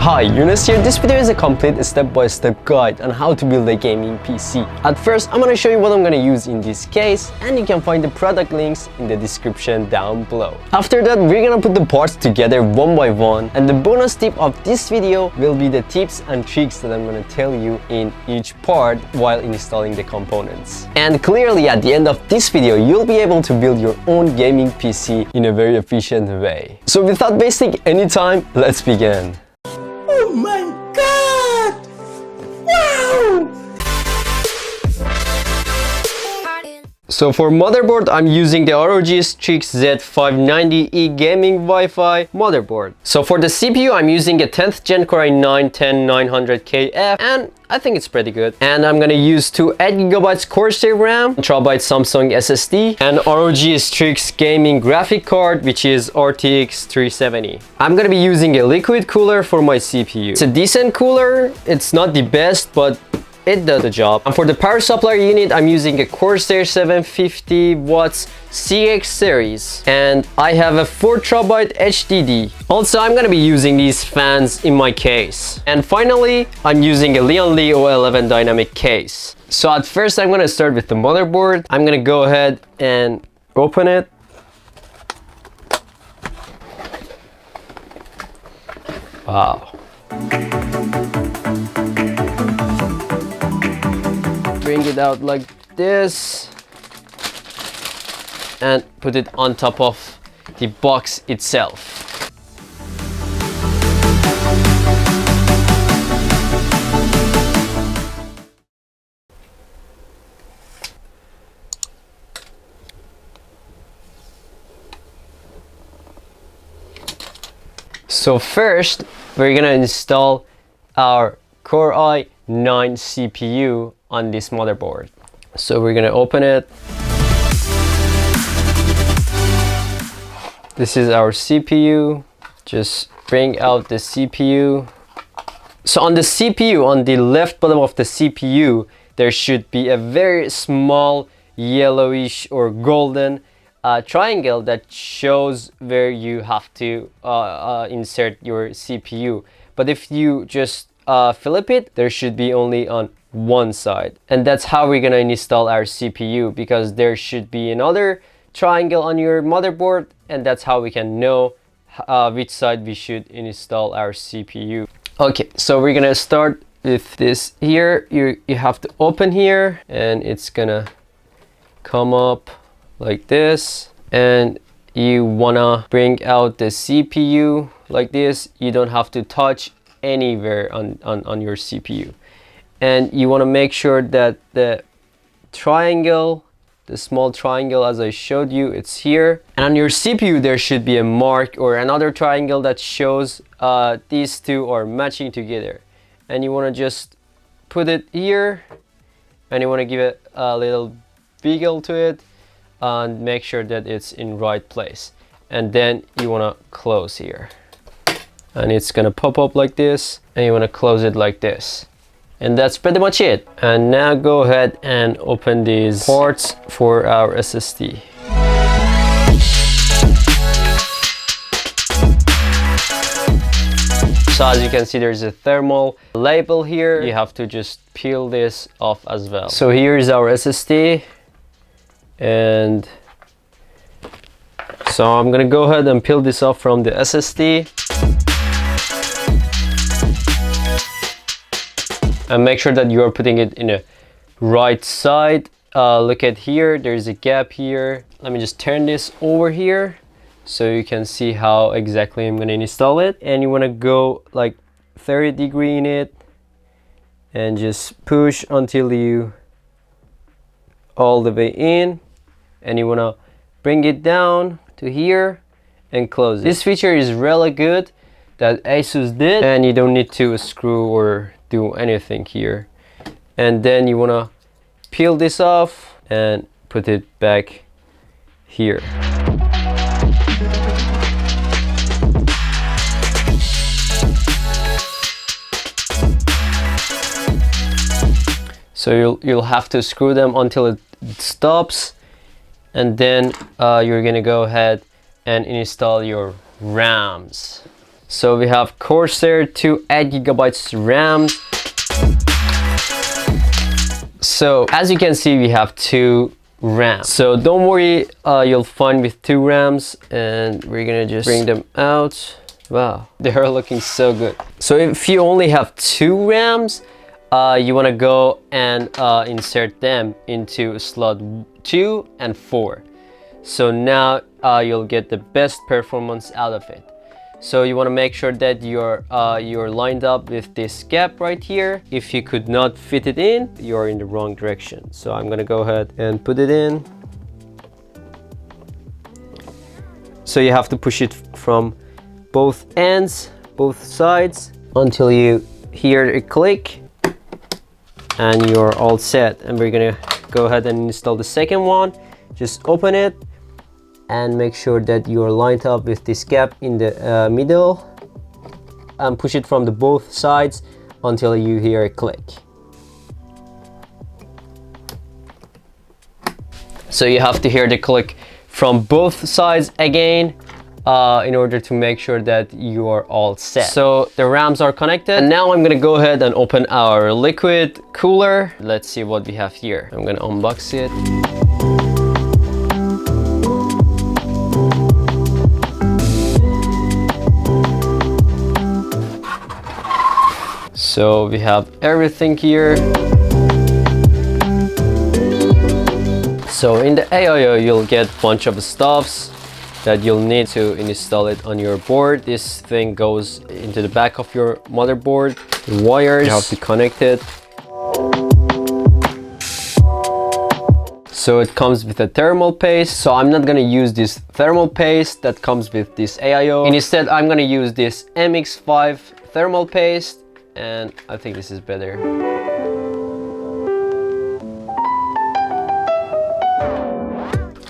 Hi, Yunus here. This video is a complete step-by-step guide on how to build a gaming PC. At first, I'm going to show you what I'm going to use in this case, and you can find the product links in the description down below. After that, we're going to put the parts together one by one, and the bonus tip of this video will be the tips and tricks that I'm going to tell you in each part while installing the components. And clearly, at the end of this video, you'll be able to build your own gaming PC in a very efficient way. So without wasting any time, let's begin. Oh my god! Wow! So for motherboard, I'm using the ROG Strix Z590E gaming Wi-Fi motherboard. So for the CPU, I'm using a 10th Gen Core i9-10900KF, and I think it's pretty good. And I'm gonna use two 8GB Corsair RAM, 1TB Samsung SSD, and ROG Strix gaming graphic card, which is RTX 370. I'm gonna be using a liquid cooler for my CPU. It's a decent cooler. It's not the best, but it does the job. And for the power supply unit, I'm using a Corsair 750 watts CX series, and I have a 4TB HDD. Also, I'm gonna be using these fans in my case. And finally, I'm using a LIAN Li O11 dynamic case. So at first, I'm gonna start with the motherboard. I'm gonna go ahead and open it. Wow. Bring it out like this and put it on top of the box itself. So first, we're gonna install our Core i9 CPU on this motherboard. So we're gonna open it. This is our CPU. Just bring out the CPU. So on the CPU, on the left bottom of the CPU, there should be a very small yellowish or golden triangle that shows where you have to insert your CPU. But if you just flip it, there should be only on one side, and that's how we're gonna install our CPU, because there should be another triangle on your motherboard, and that's how we can know which side we should install our CPU. Okay, so we're gonna start with this here. You have to open here, and it's gonna come up like this, and you wanna bring out the CPU like this. You don't have to touch anywhere on your CPU. And you want to make sure that the triangle, the small triangle as I showed you, it's here. And on your CPU, there should be a mark or another triangle that shows these two are matching together. And you want to just put it here, and you want to give it a little wiggle to it and make sure that it's in right place. And then you want to close here. And it's going to pop up like this, and you want to close it like this. And that's pretty much it. And now go ahead and open these ports for our SSD. So as you can see, there's a thermal label here. You have to just peel this off as well. So here is our SSD. And so I'm gonna go ahead and peel this off from the SSD. And make sure that you are putting it in a right side. Look at here, there's a gap here. Let me just turn this over here so you can see how exactly I'm gonna install it. And you wanna go like 30 degrees in it and just push until you all the way in. And you wanna bring it down to here and close it. This feature is really good that Asus did, and you don't need to screw or do anything here. And then you want to peel this off and put it back here. So you'll have to screw them until it stops, and then you're gonna go ahead and install your RAMs. So we have Corsair 2 8GB RAM. So as you can see, we have 2 RAM. So don't worry, you'll find with 2 RAMs, and we're gonna just bring them out. Wow, they are looking so good. So if you only have 2 RAMs, you wanna go and insert them into slot 2 and 4. So now you'll get the best performance out of it. So you want to make sure that you're lined up with this gap right here. If you could not fit it in, you're in the wrong direction. So I'm gonna go ahead and put it in. So you have to push it from both ends, both sides, until you hear a click, and you're all set. And we're gonna go ahead and install the second one. Just open it and make sure that you're lined up with this gap in the middle, and push it from the both sides until you hear a click. So you have to hear the click from both sides again in order to make sure that you are all set. So the RAMs are connected, and now I'm gonna go ahead and open our liquid cooler. Let's see what we have here. I'm gonna unbox it. So we have everything here. So in the AIO, you'll get a bunch of stuffs that you'll need to install it on your board. This thing goes into the back of your motherboard. The wires, you have to connect it. So it comes with a thermal paste. So I'm not gonna use this thermal paste that comes with this AIO. Instead, I'm gonna use this MX5 thermal paste, and I think this is better.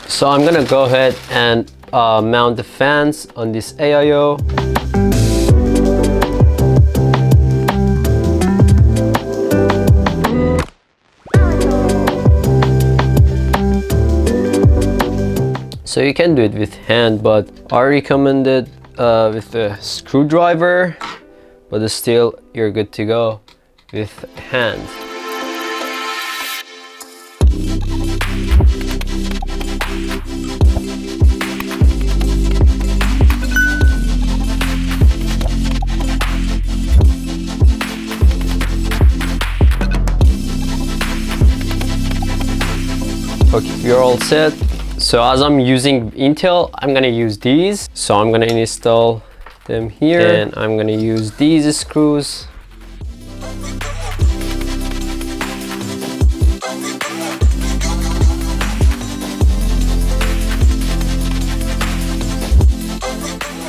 So I'm gonna go ahead and mount the fans on this AIO. So you can do it with hand, but I recommend it with a screwdriver. But still, you're good to go with hand. Okay, we're all set. So as I'm using Intel, I'm gonna use these. So I'm gonna install them here, and I'm gonna use these screws.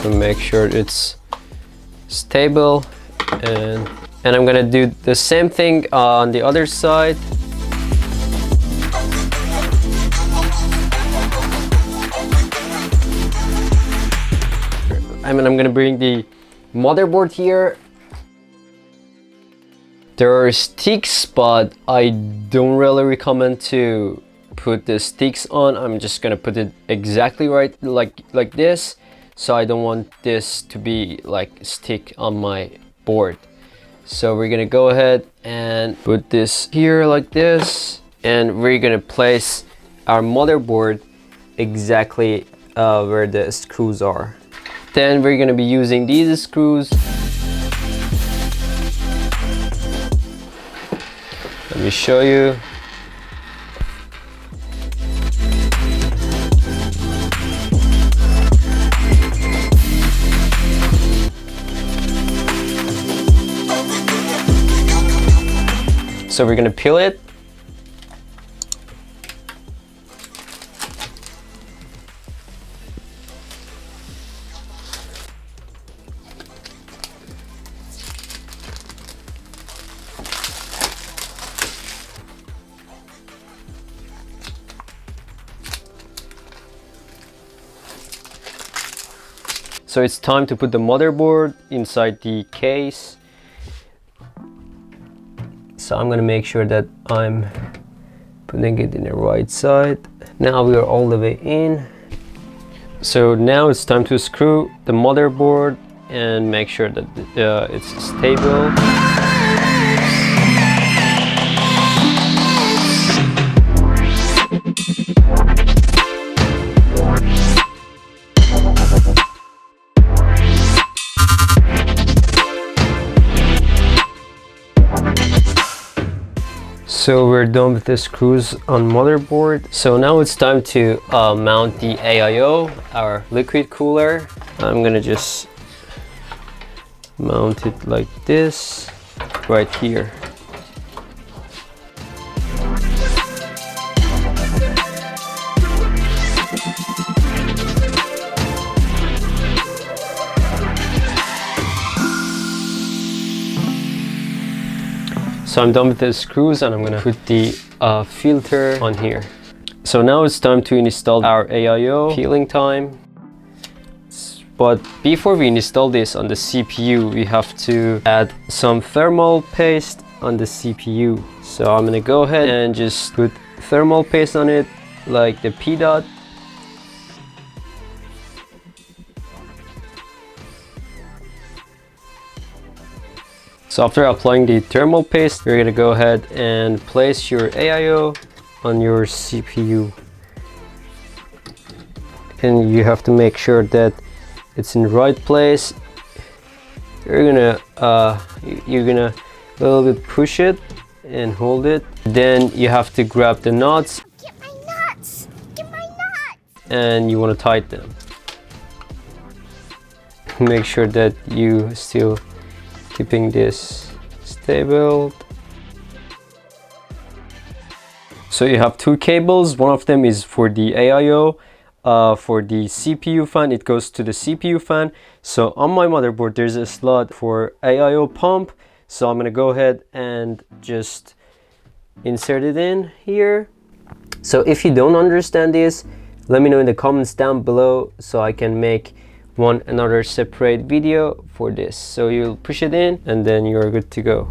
To make sure it's stable, and I'm gonna do the same thing on the other side. I'm gonna bring the motherboard here. There are sticks, but I don't really recommend to put the sticks on. I'm just gonna put it exactly right, like this. So I don't want this to be like stick on my board. So we're gonna go ahead and put this here like this, and we're gonna place our motherboard exactly where the screws are. Then we're gonna be using these screws. Let me show you. So we're gonna peel it. So it's time to put the motherboard inside the case. So I'm gonna make sure that I'm putting it in the right side. Now we are all the way in. So now it's time to screw the motherboard and make sure that it's stable. So we're done with the screws on motherboard. So now it's time to mount the AIO, our liquid cooler. I'm gonna just mount it like this, right here. So I'm done with the screws and I'm gonna put the filter on here. So now it's time to install our AIO. Peeling time. But before we install this on the CPU, we have to add some thermal paste on the CPU. So I'm gonna go ahead and just put thermal paste on it, like the P dot. So after applying the thermal paste, you're gonna go ahead and place your AIO on your CPU. And you have to make sure that it's in the right place. You're gonna a little bit push it and hold it. Then you have to grab the nuts. Get my nuts! Get my nuts! And you wanna tighten them. Make sure that you still keeping this stable. So you have two cables. One of them is for the AIO. For the CPU fan, it goes to the CPU fan. So on my motherboard, there's a slot for AIO pump. So I'm gonna go ahead and just insert it in here. So if you don't understand this, let me know in the comments down below so I can make another separate video for this. So you'll push it in and then you're good to go.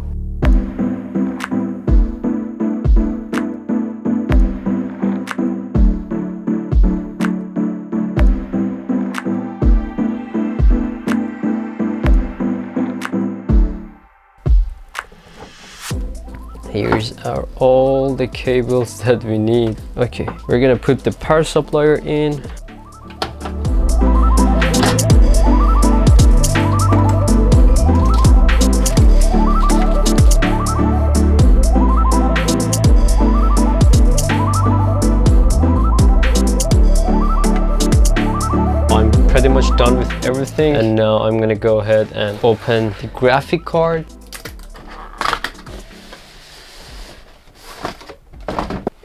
Here's all the cables that we need. Okay, we're gonna put the power supplier in. Pretty much done with everything, and now I'm gonna go ahead and open the graphic card.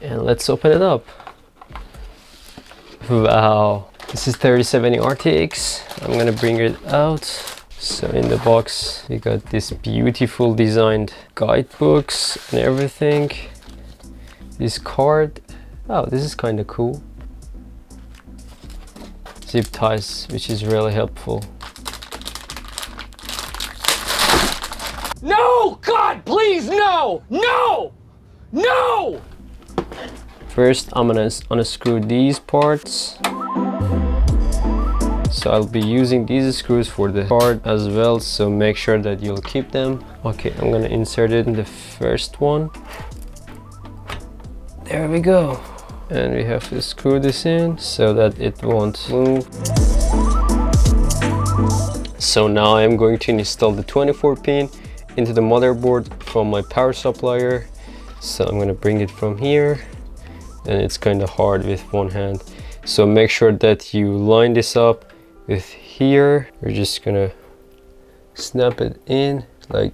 And let's open it up. Wow, this is 3070 RTX. I'm gonna bring it out. So in the box we got this beautiful designed guidebooks and everything. This card, oh, this is kind of cool. Zip ties, which is really helpful. No! God, please, no! No! No! First, I'm gonna unscrew these parts. So I'll be using these screws for the card as well, so make sure that you'll keep them. Okay, I'm gonna insert it in the first one. There we go. And we have to screw this in so that it won't move. So now I'm going to install the 24 pin into the motherboard from my power supplier. So I'm going to bring it from here, and it's kind of hard with one hand. So make sure that you line this up with here. We're just gonna snap it in like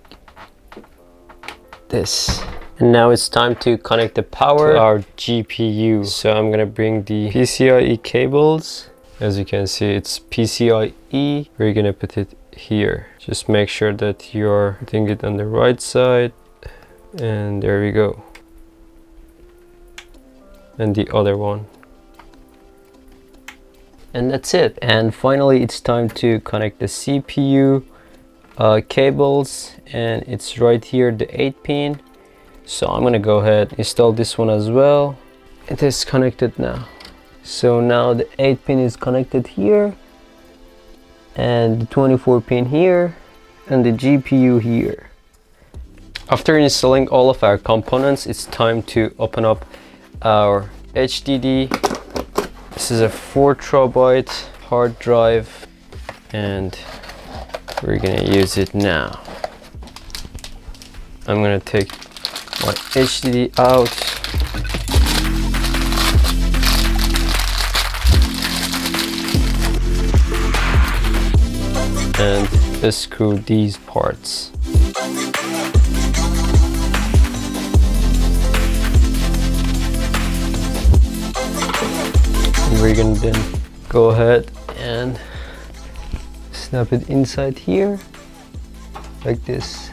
this. And now it's time to connect the power to our GPU. So I'm gonna bring the PCIe cables. As you can see, it's PCIe. We're gonna put it here. Just make sure that you're putting it on the right side. And there we go. And the other one. And that's it. And finally, it's time to connect the CPU cables. And it's right here, the 8 pin. So I'm gonna go ahead install this one as well. It is connected now. So now the 8 pin is connected here. and the 24 pin here, and the GPU here. After installing all of our components, it's time to open up our HDD. This is a 4 TB hard drive, and we're gonna use it now. I'm gonna take my HDD out. And unscrew these parts. And we're gonna then go ahead and snap it inside here like this.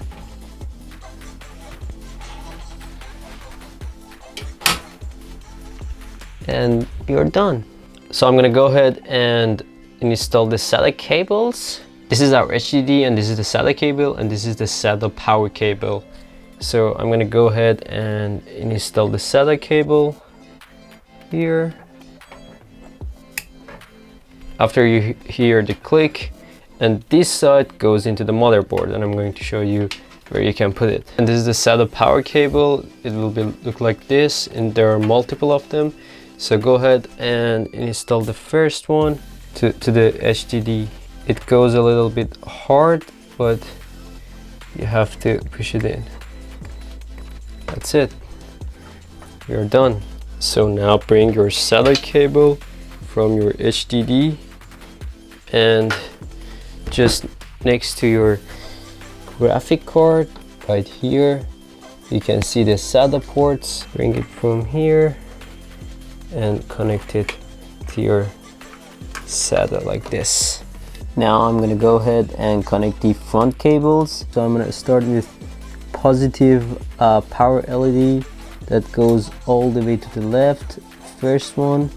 And you're done. So I'm gonna go ahead and install the SATA cables. This is our HDD, and this is the SATA cable, and this is the SATA power cable. So I'm gonna go ahead and install the SATA cable here. After you hear the click, and this side goes into the motherboard, and I'm going to show you where you can put it. And this is the SATA power cable. It will look like this, and there are multiple of them. So go ahead and install the first one to the HDD. It goes a little bit hard, but you have to push it in. That's it. You're done. So now bring your SATA cable from your HDD and just next to your graphic card right here, you can see the SATA ports. Bring it from here and connect it to your SATA like this. Now I'm gonna go ahead and connect the front cables. So I'm gonna start with positive power LED that goes all the way to the left, first one,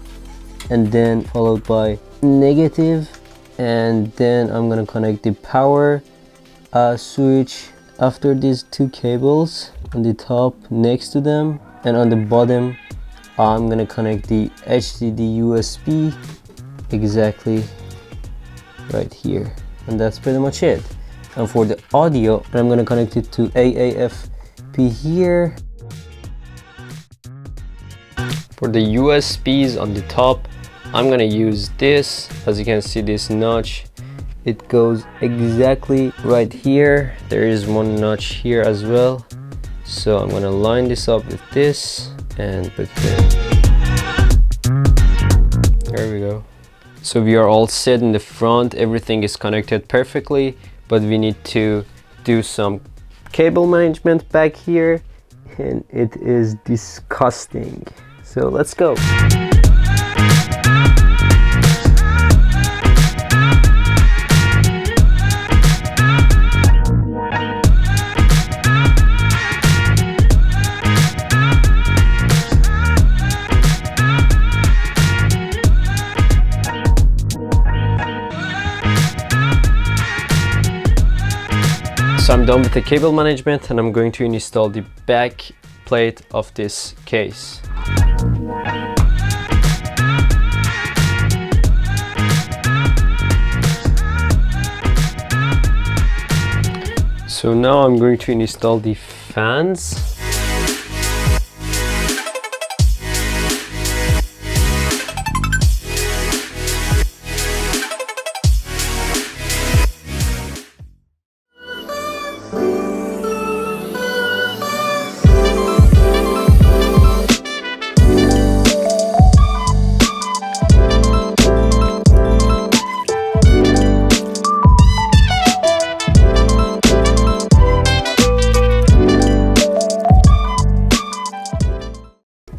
and then followed by negative, and then I'm gonna connect the power switch after these two cables on the top next to them, and on the bottom I'm gonna connect the HDD USB exactly right here, and that's pretty much it. And for the audio, I'm gonna connect it to AAFP here. For the USBs on the top, I'm gonna use this. As you can see, this notch, it goes exactly right here. There is one notch here as well. So I'm gonna line this up with this and put it in. There we go. So we are all set in the front, everything is connected perfectly, but we need to do some cable management back here, and it is disgusting. So let's go. So I'm done with the cable management, and I'm going to install the back plate of this case. So now I'm going to install the fans.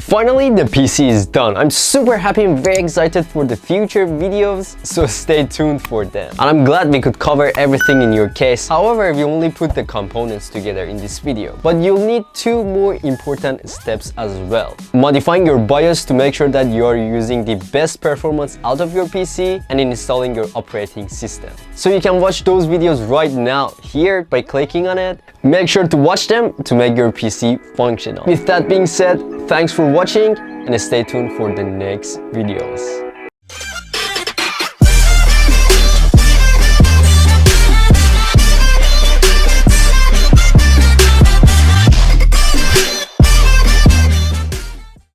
Finally, the PC is done. I'm super happy and very excited for the future videos, so stay tuned for them. And I'm glad we could cover everything in your case. However, we only put the components together in this video. But you'll need two more important steps as well. Modifying your BIOS to make sure that you are using the best performance out of your PC, and installing your operating system. So you can watch those videos right now here by clicking on it. Make sure to watch them to make your PC functional. With that being said, thanks for watching and stay tuned for the next videos.